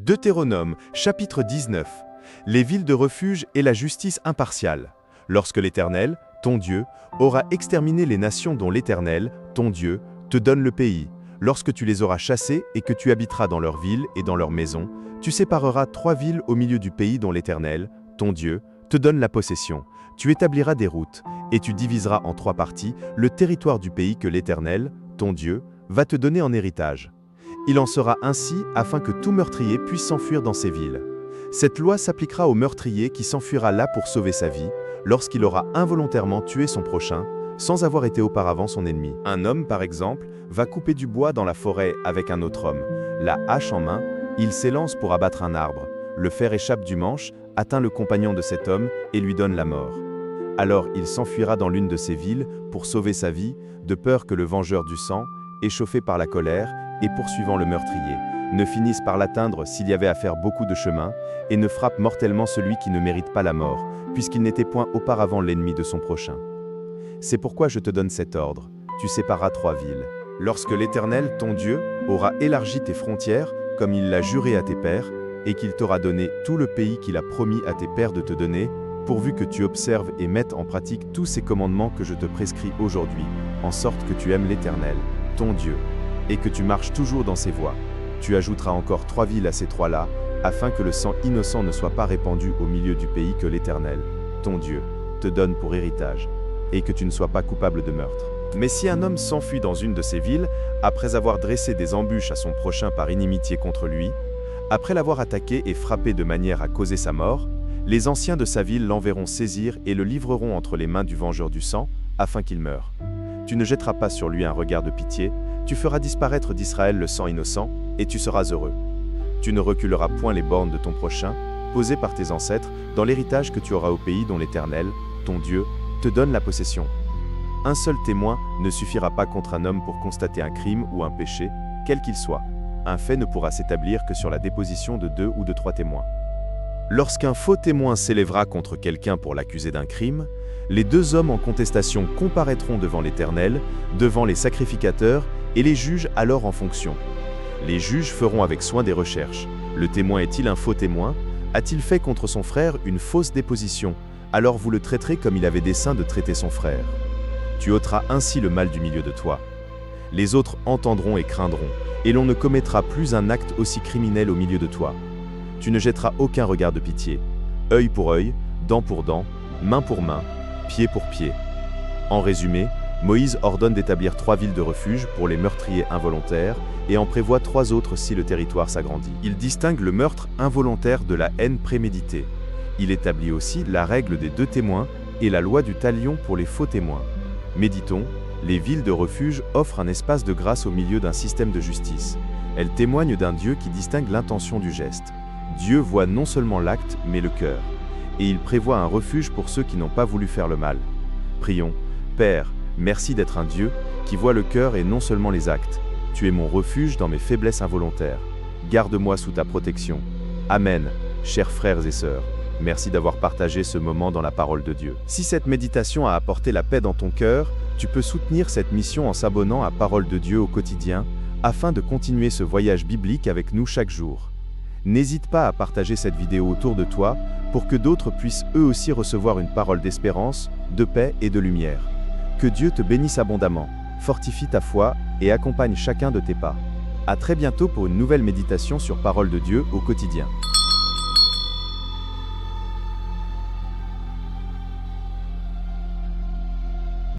Deutéronome, chapitre 19. Les villes de refuge et la justice impartiale. Lorsque l'Éternel, ton Dieu, aura exterminé les nations dont l'Éternel, ton Dieu, te donne le pays, lorsque tu les auras chassées et que tu habiteras dans leurs villes et dans leurs maisons, tu sépareras 3 villes au milieu du pays dont l'Éternel, ton Dieu, te donne la possession. Tu établiras des routes, et tu diviseras en 3 parties le territoire du pays que l'Éternel, ton Dieu, va te donner en héritage. Il en sera ainsi afin que tout meurtrier puisse s'enfuir dans ces villes. Cette loi s'appliquera au meurtrier qui s'enfuira là pour sauver sa vie, lorsqu'il aura involontairement tué son prochain, sans avoir été auparavant son ennemi. Un homme, par exemple, va couper du bois dans la forêt avec un autre homme. La hache en main, il s'élance pour abattre un arbre. Le fer échappe du manche, atteint le compagnon de cet homme et lui donne la mort. Alors il s'enfuira dans l'une de ces villes pour sauver sa vie, de peur que le vengeur du sang, échauffé par la colère et poursuivant le meurtrier, ne finisse par l'atteindre s'il y avait à faire beaucoup de chemin, et ne frappe mortellement celui qui ne mérite pas la mort, puisqu'il n'était point auparavant l'ennemi de son prochain. C'est pourquoi je te donne cet ordre, tu sépareras 3 villes. Lorsque l'Éternel, ton Dieu, aura élargi tes frontières, comme il l'a juré à tes pères, et qu'il t'aura donné tout le pays qu'il a promis à tes pères de te donner, pourvu que tu observes et mettes en pratique tous ces commandements que je te prescris aujourd'hui, en sorte que tu aimes l'Éternel, ton Dieu, et que tu marches toujours dans ses voies. Tu ajouteras encore 3 villes à ces 3-là, afin que le sang innocent ne soit pas répandu au milieu du pays que l'Éternel, ton Dieu, te donne pour héritage, et que tu ne sois pas coupable de meurtre. Mais si un homme s'enfuit dans une de ces villes, après avoir dressé des embûches à son prochain par inimitié contre lui, après l'avoir attaqué et frappé de manière à causer sa mort, les anciens de sa ville l'enverront saisir et le livreront entre les mains du vengeur du sang, afin qu'il meure. Tu ne jetteras pas sur lui un regard de pitié, tu feras disparaître d'Israël le sang innocent, et tu seras heureux. Tu ne reculeras point les bornes de ton prochain, posées par tes ancêtres, dans l'héritage que tu auras au pays dont l'Éternel, ton Dieu, te donne la possession. Un seul témoin ne suffira pas contre un homme pour constater un crime ou un péché, quel qu'il soit. Un fait ne pourra s'établir que sur la déposition de 2 ou de 3 témoins. Lorsqu'un faux témoin s'élèvera contre quelqu'un pour l'accuser d'un crime, les 2 hommes en contestation comparaîtront devant l'Éternel, devant les sacrificateurs, et les juges alors en fonction. Les juges feront avec soin des recherches. Le témoin est-il un faux témoin? A-t-il fait contre son frère une fausse déposition? Alors vous le traiterez comme il avait dessein de traiter son frère. Tu ôteras ainsi le mal du milieu de toi. Les autres entendront et craindront, et l'on ne commettra plus un acte aussi criminel au milieu de toi. Tu ne jetteras aucun regard de pitié, œil pour œil, dent pour dent, main pour main, pied pour pied. En résumé, Moïse ordonne d'établir 3 villes de refuge pour les meurtriers involontaires et en prévoit 3 autres si le territoire s'agrandit. Il distingue le meurtre involontaire de la haine préméditée. Il établit aussi la règle des 2 témoins et la loi du talion pour les faux témoins. Méditons, les villes de refuge offrent un espace de grâce au milieu d'un système de justice. Elles témoignent d'un Dieu qui distingue l'intention du geste. Dieu voit non seulement l'acte, mais le cœur. Et il prévoit un refuge pour ceux qui n'ont pas voulu faire le mal. Prions, Père, merci d'être un Dieu qui voit le cœur et non seulement les actes. Tu es mon refuge dans mes faiblesses involontaires. Garde-moi sous ta protection. Amen, chers frères et sœurs. Merci d'avoir partagé ce moment dans la parole de Dieu. Si cette méditation a apporté la paix dans ton cœur, tu peux soutenir cette mission en s'abonnant à Parole de Dieu au quotidien, afin de continuer ce voyage biblique avec nous chaque jour. N'hésite pas à partager cette vidéo autour de toi pour que d'autres puissent eux aussi recevoir une parole d'espérance, de paix et de lumière. Que Dieu te bénisse abondamment, fortifie ta foi et accompagne chacun de tes pas. À très bientôt pour une nouvelle méditation sur Parole de Dieu au quotidien.